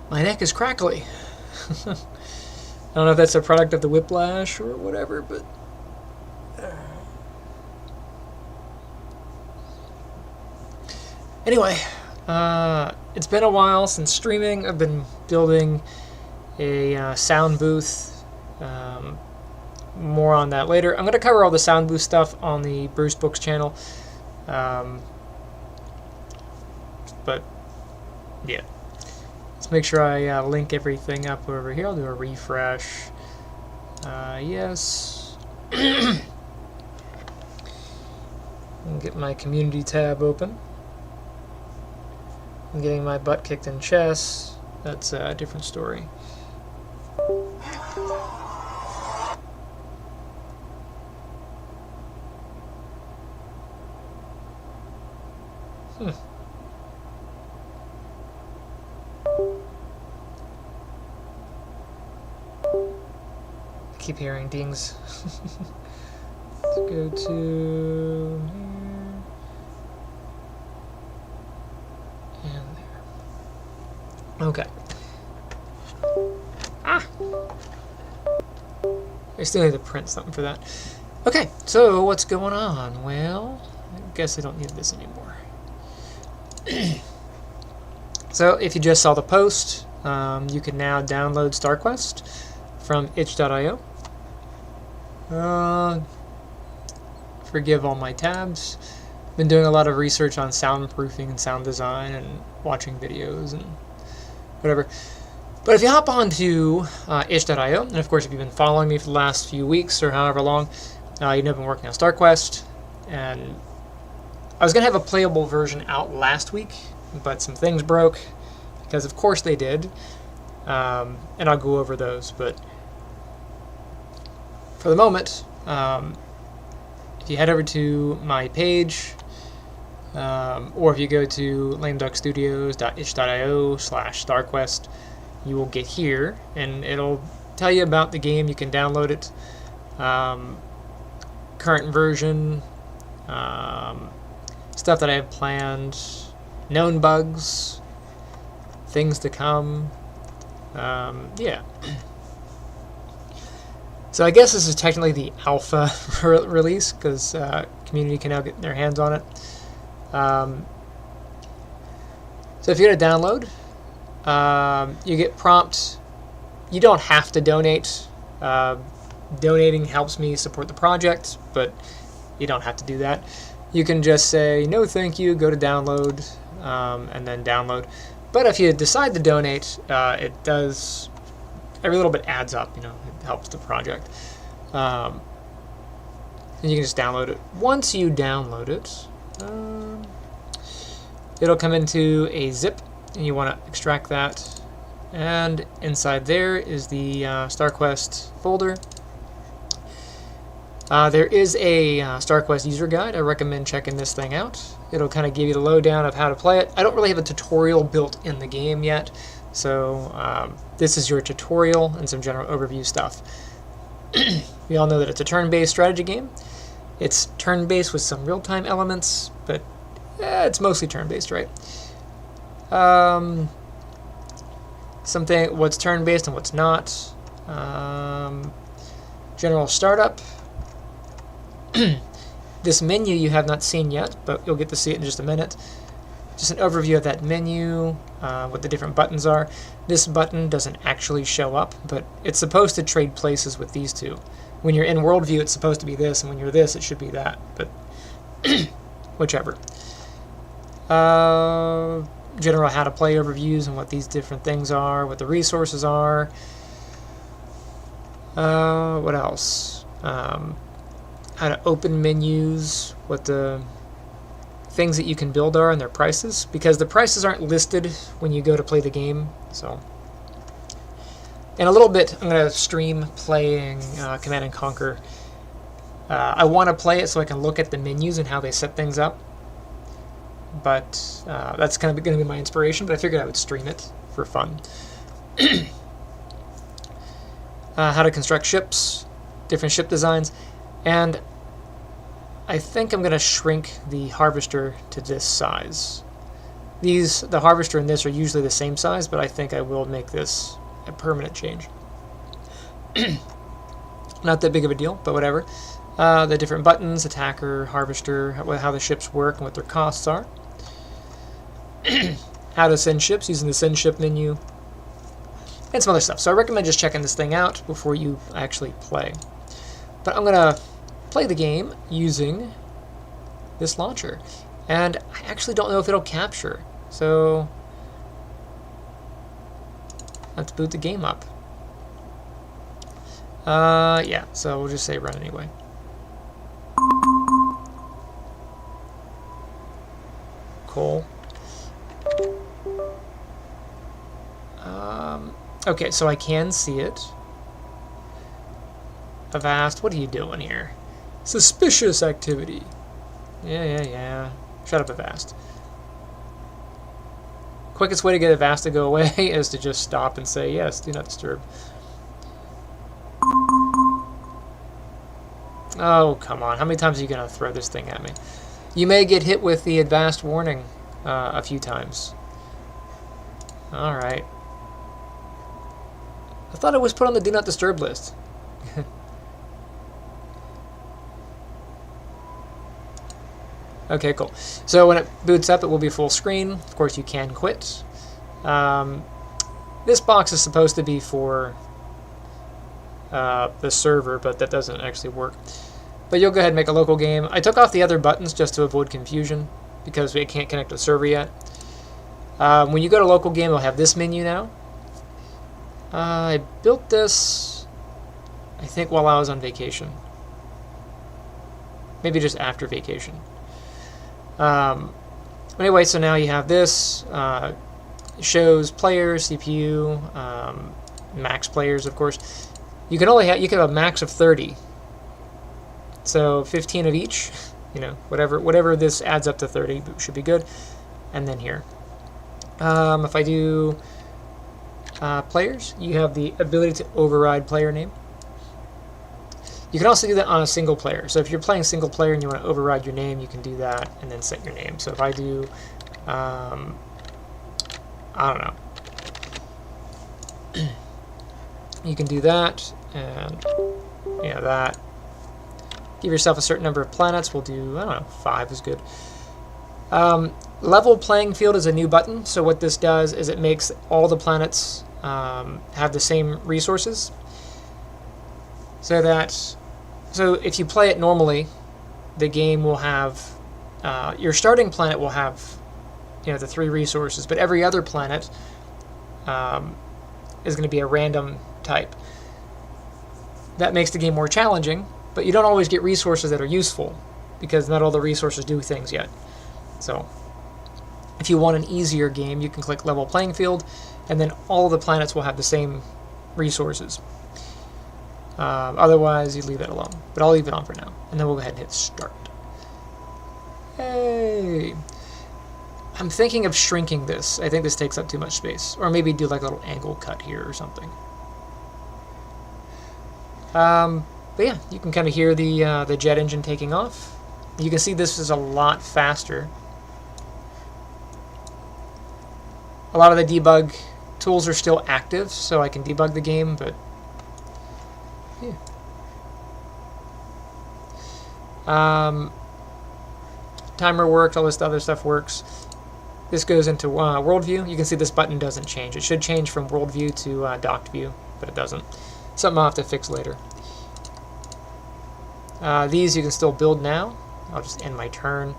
My neck is crackly. I don't know if that's a product of the whiplash or whatever, but... Anyway, it's been a while since streaming. I've been building a sound booth. More on that later. I'm going to cover all the sound booth stuff on the Bruce Books channel. But, yeah. Let's make sure I link everything up over here. I'll do a refresh. Yes. I'll get my community tab open. I'm getting my butt kicked in chess. That's a different story. I keep hearing dings. Let's go to here and there. Okay. Ah! I still need to print something for that. Okay, so what's going on? Well, I guess I don't need this anymore. So if you just saw the post, you can now download StarQuest from itch.io. Forgive all my tabs. Been doing a lot of research on soundproofing and sound design and watching videos and whatever. But if you hop on to itch.io, and of course if you've been following me for the last few weeks or however long, you know I've been working on StarQuest, and I was going to have a playable version out last week, but some things broke, because of course they did, and I'll go over those, but for the moment, if you head over to my page, or if you go to lameduckstudios.itch.io/StarQuest, you will get here, and it'll tell you about the game. You can download it, current version, stuff that I have planned, known bugs, things to come, yeah. So I guess this is technically the alpha release, because community can now get their hands on it. So if you get a download, you get prompt. You don't have to donate. Donating helps me support the project, but you don't have to do that. You can just say, no thank you, go to download, and then download. But if you decide to donate, it does, every little bit adds up, you know, it helps the project. And you can just download it. Once you download it, it'll come into a zip, and you want to extract that. And inside there is the StarQuest folder. There is a StarQuest user guide. I recommend checking this thing out. It'll kind of give you the lowdown of how to play it. I don't really have a tutorial built in the game yet, so this is your tutorial and some general overview stuff. We all know that it's a turn-based strategy game. It's turn-based with some real-time elements, but it's mostly turn-based, right? Something, what's turn-based and what's not. General startup. This menu you have not seen yet, but you'll get to see it in just a minute. Just an overview of that menu, what the different buttons are. This button doesn't actually show up, but it's supposed to trade places with these two. When you're in world view, it's supposed to be this, and when you're this, it should be that, but whichever. General how to play overviews and what these different things are, what the resources are. What else? How to open menus, what the things that you can build are and their prices, because the prices aren't listed when you go to play the game. So, in a little bit, I'm going to stream playing Command & Conquer. I want to play it so I can look at the menus and how they set things up, but that's kind of going to be my inspiration, but I figured I would stream it for fun. How to construct ships, different ship designs, and I think I'm going to shrink the harvester to this size. The harvester and this are usually the same size, but I think I will make this a permanent change. Not that big of a deal, but whatever. The different buttons, attacker, harvester, how the ships work and what their costs are. How to send ships using the send ship menu. And some other stuff. So I recommend just checking this thing out before you actually play. But I'm going to play the game using this launcher. And I actually don't know if it'll capture. So let's boot the game up. Yeah, so we'll just say run anyway. Cool. Okay, so I can see it. Avast, what are you doing here? Suspicious activity. Yeah. Shut up, Avast. Quickest way to get Avast to go away is to just stop and say, yes, do not disturb. Oh, come on. How many times are you going to throw this thing at me? You may get hit with the Avast warning a few times. Alright. I thought it was put on the do not disturb list. Okay, cool. So when it boots up, it will be full screen. Of course, you can quit. This box is supposed to be for the server, but that doesn't actually work. But you'll go ahead and make a local game. I took off the other buttons just to avoid confusion because we can't connect to the server yet. When you go to local game, it'll have this menu now. I built this, I think, while I was on vacation. Maybe just after vacation. Anyway, so now you have this. Shows players, CPU, max players, of course. You can have a max of 30. So 15 of each, you know, whatever this adds up to 30 should be good. And then here. If I do players, you have the ability to override player name. You can also do that on a single player. So if you're playing single player and you want to override your name, you can do that and then set your name. So if I do, I don't know. You can do that and yeah, that. Give yourself a certain number of planets. We'll do, I don't know, 5 is good. Level playing field is a new button. So what this does is it makes all the planets have the same resources. So if you play it normally, the game will have your starting planet will have, you know, the 3 resources, but every other planet is going to be a random type. That makes the game more challenging, but you don't always get resources that are useful because not all the resources do things yet. So if you want an easier game, you can click level playing field, and then all of the planets will have the same resources. Otherwise, you leave it alone. But I'll leave it on for now. And then we'll go ahead and hit start. Hey! I'm thinking of shrinking this. I think this takes up too much space. Or maybe do like a little angle cut here or something. But yeah, you can kind of hear the jet engine taking off. You can see this is a lot faster. A lot of the debug tools are still active, so I can debug the game, but yeah. Timer worked, all this other stuff works. This goes into world view. You can see this button doesn't change. It should change from world view to docked view, but it doesn't. Something I'll have to fix later. These you can still build now. I'll just end my turn.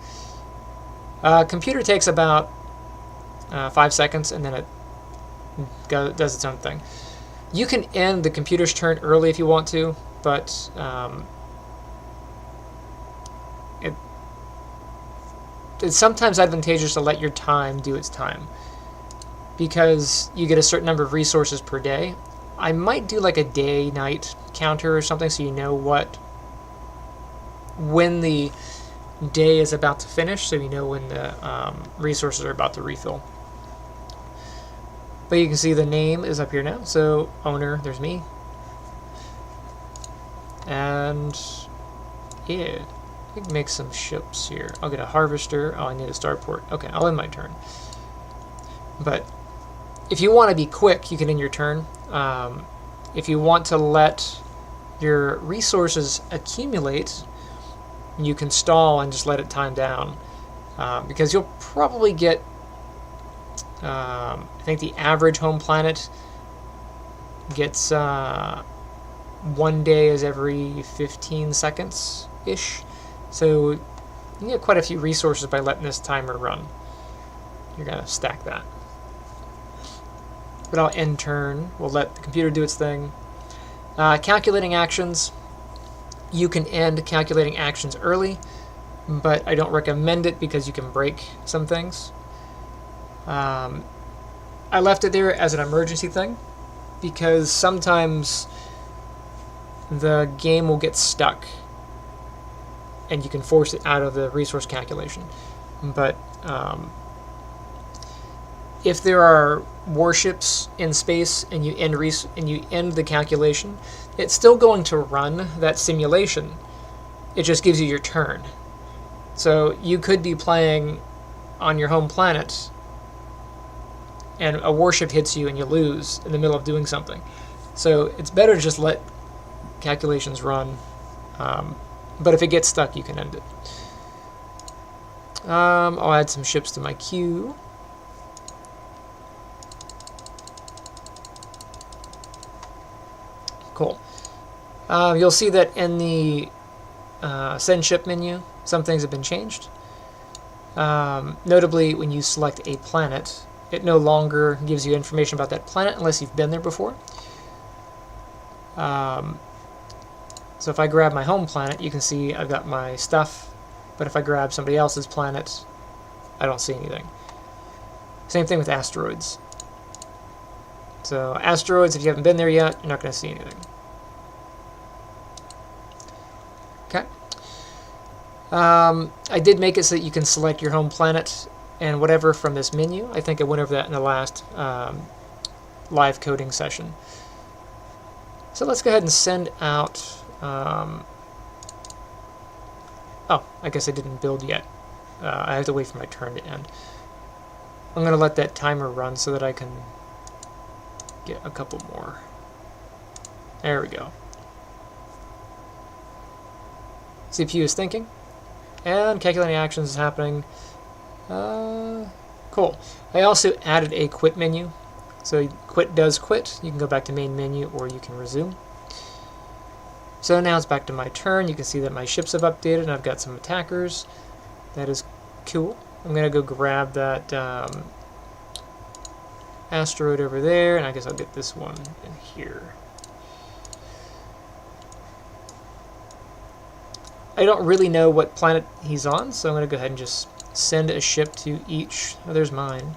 Computer takes about 5 seconds, and then it does its own thing. You can end the computer's turn early if you want to, but it's sometimes advantageous to let your time do its time because you get a certain number of resources per day. I might do like a day-night counter or something so you know when the day is about to finish, so you know when the resources are about to refill. But you can see the name is up here now. So owner, there's me. And yeah, we can make some ships here. I'll get a harvester. Oh, I need a starport. Okay, I'll end my turn. But if you want to be quick, you can end your turn. If you want to let your resources accumulate, you can stall and just let it time down. Because you'll probably get, I think the average home planet gets 1 day is every 15 seconds-ish. So you can get quite a few resources by letting this timer run. You're going to stack that. But I'll end turn. We'll let the computer do its thing. Calculating actions. You can end calculating actions early, but I don't recommend it because you can break some things. I left it there as an emergency thing because sometimes the game will get stuck and you can force it out of the resource calculation. But if there are warships in space and you end the calculation, it's still going to run that simulation. It just gives you your turn. So you could be playing on your home planet and a warship hits you and you lose in the middle of doing something. So it's better to just let calculations run. But if it gets stuck, you can end it. I'll add some ships to my queue. Cool. You'll see that in the send ship menu, some things have been changed. Notably, when you select a planet, it no longer gives you information about that planet unless you've been there before. So if I grab my home planet, you can see I've got my stuff, but if I grab somebody else's planet, I don't see anything. Same thing with asteroids. So asteroids, if you haven't been there yet, you're not going to see anything. Okay. I did make it so that you can select your home planet and whatever from this menu. I think I went over that in the last live coding session. So let's go ahead and send out... oh, I guess I didn't build yet. I have to wait for my turn to end. I'm going to let that timer run so that I can get a couple more. There we go. CPU is thinking, and calculating actions is happening. Cool. I also added a quit menu. So quit does quit. You can go back to main menu or you can resume. So now it's back to my turn. You can see that my ships have updated and I've got some attackers. That is cool. I'm going to go grab that asteroid over there, and I guess I'll get this one in here. I don't really know what planet he's on, so I'm going to go ahead and just send a ship to each. Oh, there's mine.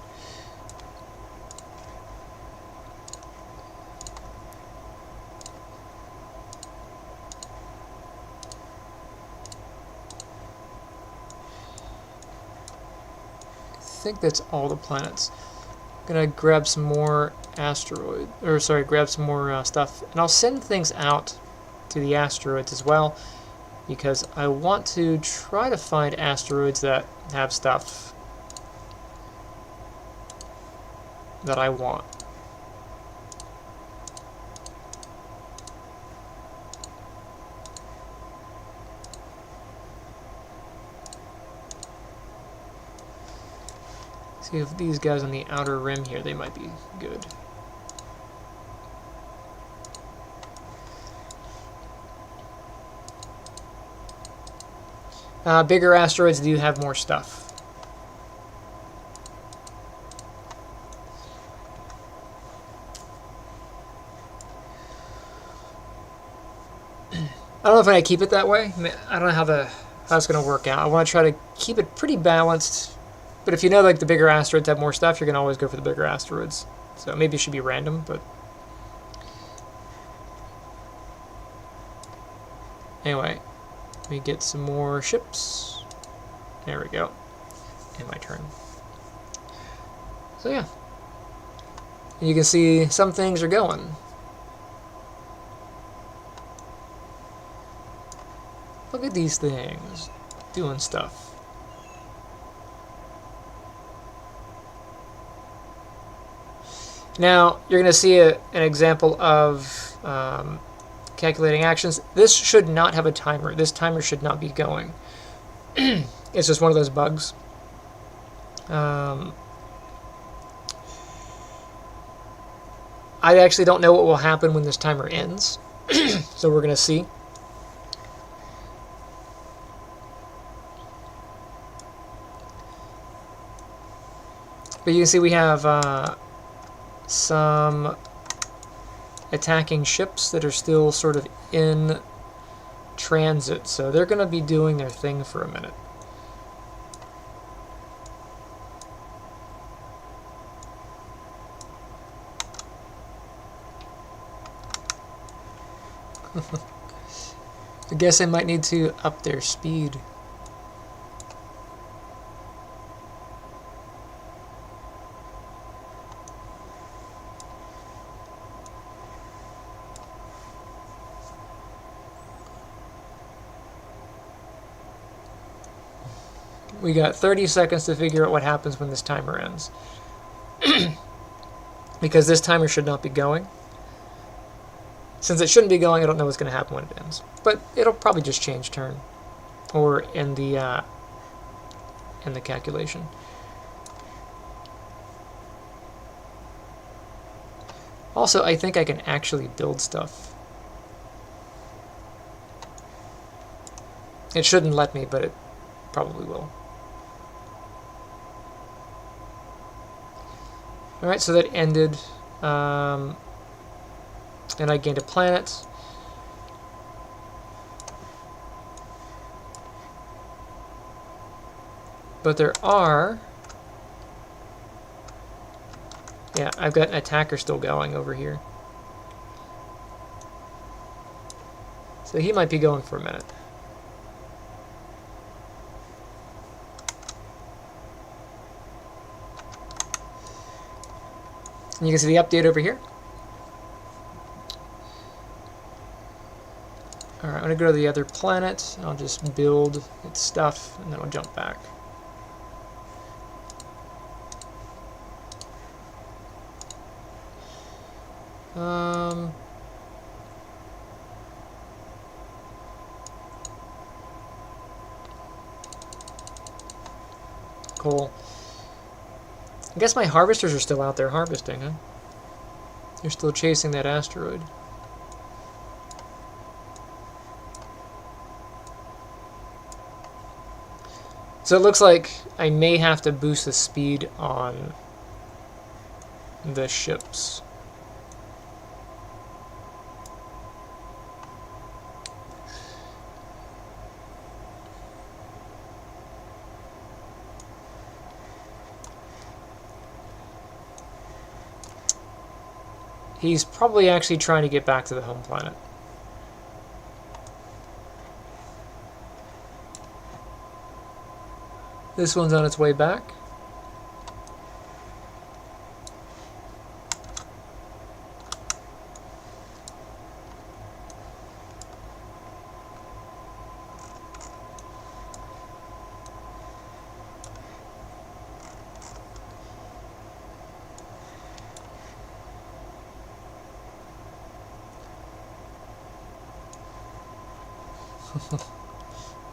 I think that's all the planets. I'm gonna grab some more asteroid, or sorry, grab some more stuff, and I'll send things out to the asteroids as well, because I want to try to find asteroids that have stuff that I want. See if these guys on the outer rim here, they might be good. Bigger asteroids do have more stuff. I don't know if I keep it that way. I mean, I don't know how it's going to work out. I want to try to keep it pretty balanced. But if you know like the bigger asteroids have more stuff, you're going to always go for the bigger asteroids. So maybe it should be random, but... Anyway, let me get some more ships. There we go. And my turn. So yeah. You can see some things are going. Look at these things doing stuff. Now, you're going to see an example of calculating actions. This should not have a timer. This timer should not be going. It's just one of those bugs. I actually don't know what will happen when this timer ends, so we're going to see. But you can see we have some attacking ships that are still sort of in transit, so they're going to be doing their thing for a minute. I guess I might need to up their speed. We got 30 seconds to figure out what happens when this timer ends. Because this timer should not be going. Since it shouldn't be going, I don't know what's going to happen when it ends. But it'll probably just change turn. Or end the calculation. Also, I think I can actually build stuff. It shouldn't let me, but it probably will. Alright, so that ended, and I gained a planet. But there are, yeah, I've got an attacker still going over here. So he might be going for a minute. And you can see the update over here. Alright, I'm going to go to the other planet. I'll just build its stuff, and then I'll jump back. Cool. I guess my harvesters are still out there harvesting, huh? They're still chasing that asteroid. So it looks like I may have to boost the speed on the ships. He's probably actually trying to get back to the home planet. This one's on its way back.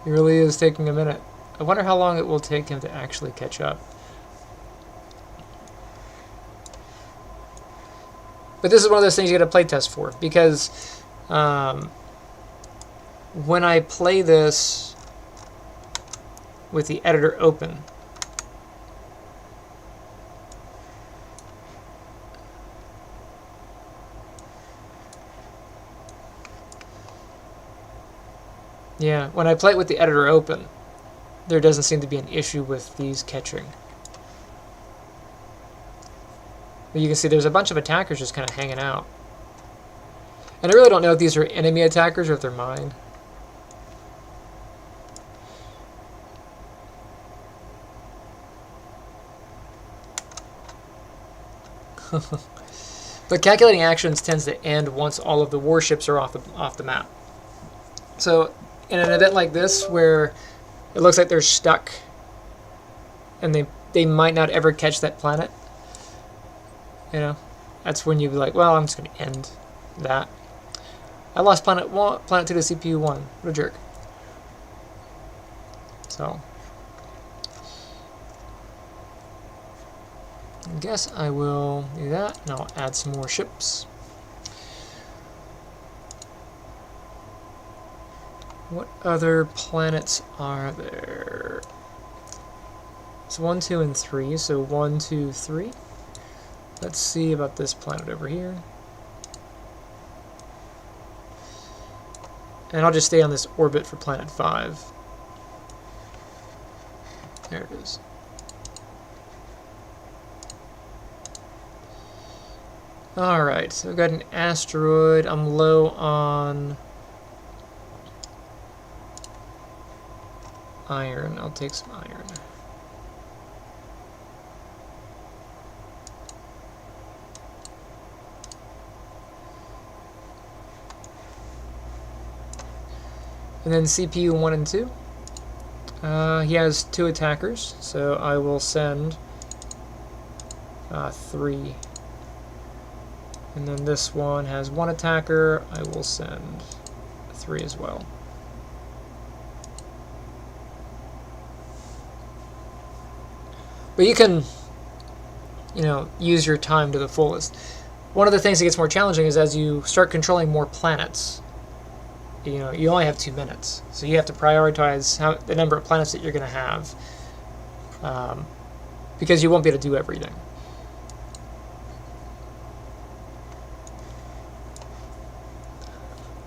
It really is taking a minute. I wonder how long it will take him to actually catch up. But this is one of those things you get a playtest for, because when I play this with the editor open, yeah, when I play it with the editor open, there doesn't seem to be an issue with these catching. But you can see there's a bunch of attackers just kind of hanging out. And I really don't know if these are enemy attackers or if they're mine. But calculating actions tends to end once all of the warships are off the map. So in an event like this, where it looks like they're stuck and they might not ever catch that planet, you know, that's when you'd be like, well, I'm just going to end that. I lost planet 2 to CPU 1. What a jerk. So, I guess I will do that, and I'll add some more ships. What other planets are there? It's 1, 2, and 3, so 1, 2, 3. Let's see about this planet over here. And I'll just stay on this orbit for planet 5. There it is. Alright, so I've got an asteroid. I'm low on iron. I'll take some iron. And then CPU 1 and 2. He has 2 attackers, so I will send 3. And then this one has 1 attacker. I will send 3 as well. But you can, use your time to the fullest. One of the things that gets more challenging is as you start controlling more planets, you only have 2 minutes. So you have to prioritize the number of planets that you're going to have, because you won't be able to do everything.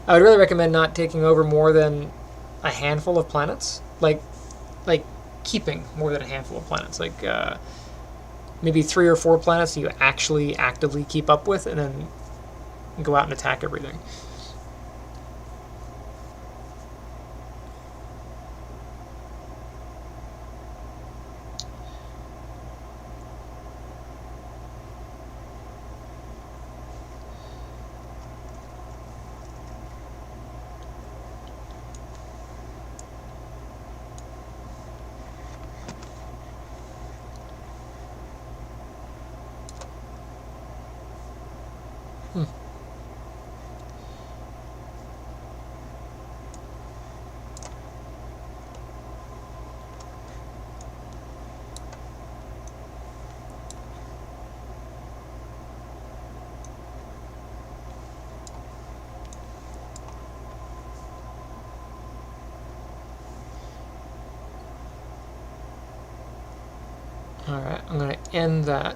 I would really recommend not taking over more than a handful of planets. Like keeping more than a handful of planets. Like maybe 3 or 4 planets that you actually actively keep up with, and then go out and attack everything. Alright, I'm going to end that.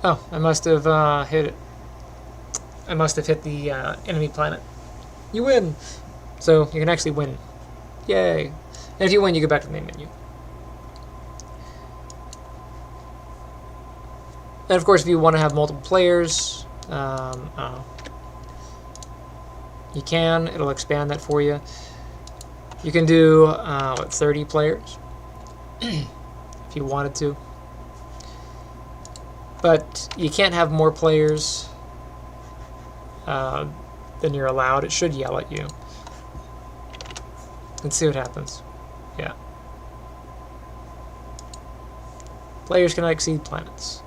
Oh, I must have hit it. I must have hit the enemy planet. You win! So, you can actually win. Yay! And if you win, you go back to the main menu. And of course, if you want to have multiple players, you can. It'll expand that for you. You can do, 30 players, if you wanted to. But you can't have more players than you're allowed. It should yell at you. Let's see what happens. Yeah. Players cannot exceed planets.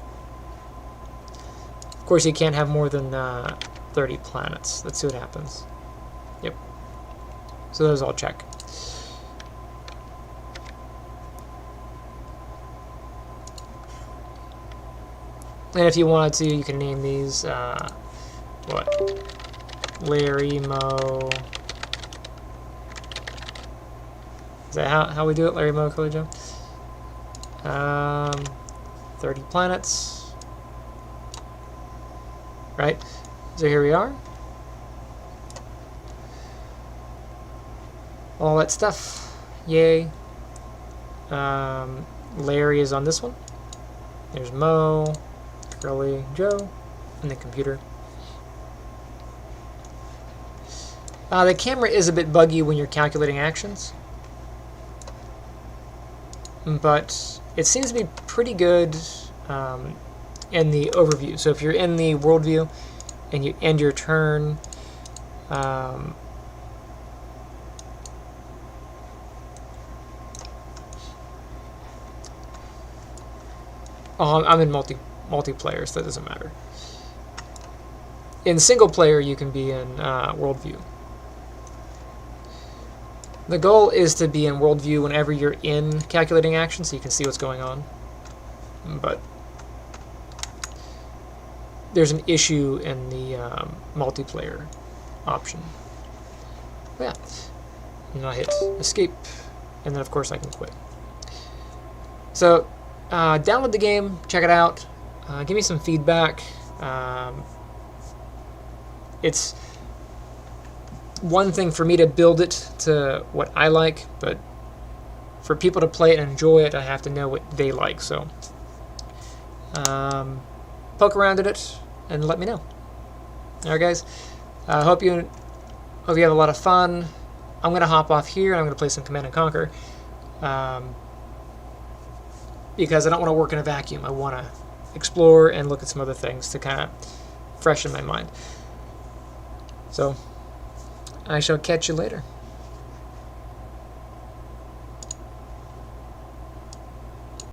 Of course, you can't have more than 30 planets. Let's see what happens. Yep. So those all check. And if you wanted to, you can name these, Larry Mo. Is that how we do it? Larry Mo, Color Joe? 30 planets. Right? So here we are. All that stuff. Yay. Larry is on this one. There's Mo, Curly Joe, and the computer. The camera is a bit buggy when you're calculating actions, but it seems to be pretty good in the overview. So if you're in the world view and you end your turn, Oh, I'm in multiplayer, so that doesn't matter. In single player, you can be in worldview. The goal is to be in worldview whenever you're in calculating action, so you can see what's going on. But there's an issue in the multiplayer option. But yeah, and I hit escape, and then of course I can quit. So download the game, check it out, give me some feedback. It's one thing for me to build it to what I like, but for people to play it and enjoy it, I have to know what they like. So poke around at it and let me know. All right, guys. Hope you have a lot of fun. I'm gonna hop off here and I'm gonna play some Command and Conquer. Because I don't want to work in a vacuum. I want to explore and look at some other things to kind of freshen my mind. So I shall catch you later.